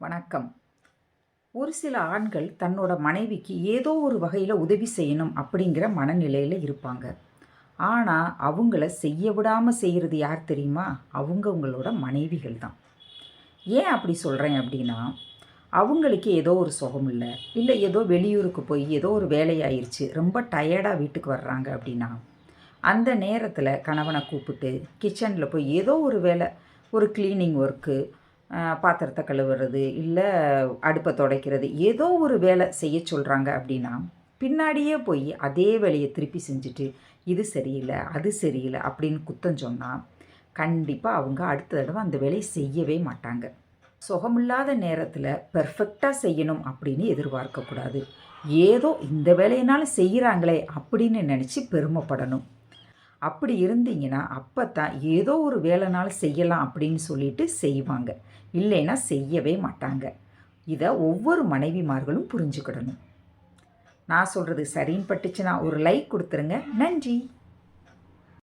வணக்கம். ஒரு சில ஆண்கள் தன்னோட மனைவிக்கு ஏதோ ஒரு வகையில் உதவி செய்யணும் அப்படிங்கிற மனநிலையில் இருப்பாங்க. ஆனால் அவங்கள செய்ய விடாமல் செய்கிறது யார் தெரியுமா? அவங்களோட மனைவிகள் தான். ஏன் அப்படி சொல்கிறேன் அப்படின்னா, அவங்களுக்கு ஏதோ ஒரு சுகம் இல்லை, இல்லை ஏதோ வெளியூருக்கு போய் ஏதோ ஒரு வேலையாயிருச்சு, ரொம்ப டயர்டாக வீட்டுக்கு வர்றாங்க அப்படின்னா, அந்த நேரத்தில் கணவனை கூப்பிட்டு கிச்சனில் போய் ஏதோ ஒரு வேலை, ஒரு க்ளீனிங் ஒர்க்கு, பாத்திரத்தை கழுவுறது, இல்லை அடுப்பை துடைக்கிறது, ஏதோ ஒரு வேலை செய்ய சொல்கிறாங்க அப்படின்னா, பின்னாடியே போய் அதே வேலையை திருப்பி செஞ்சுட்டு இது சரியில்லை அது சரியில்லை அப்படின்னு குத்தம் சொன்னால் கண்டிப்பாக அவங்க அடுத்த தடவை அந்த வேலையை செய்யவே மாட்டாங்க. சுகமில்லாத நேரத்தில் பெர்ஃபெக்டாக செய்யணும் அப்படின்னு எதிர்பார்க்கக்கூடாது. ஏதோ இந்த வேலையினாலும் செய்கிறாங்களே அப்படின்னு நினச்சி பெருமைப்படணும். அப்படி இருந்தீங்கன்னா அப்போ தான் ஏதோ ஒரு வேலைனாலும் செய்யலாம் அப்படின்னு சொல்லிட்டு செய்வாங்க. இல்லைன்னா செய்யவே மாட்டாங்க. இதை ஒவ்வொரு மனைவிமார்களும் புரிஞ்சுக்கிடணும். நான் சொல்கிறது சரின்னு பட்டுச்சுன்னா ஒரு லைக் கொடுத்துருங்க. நன்றி.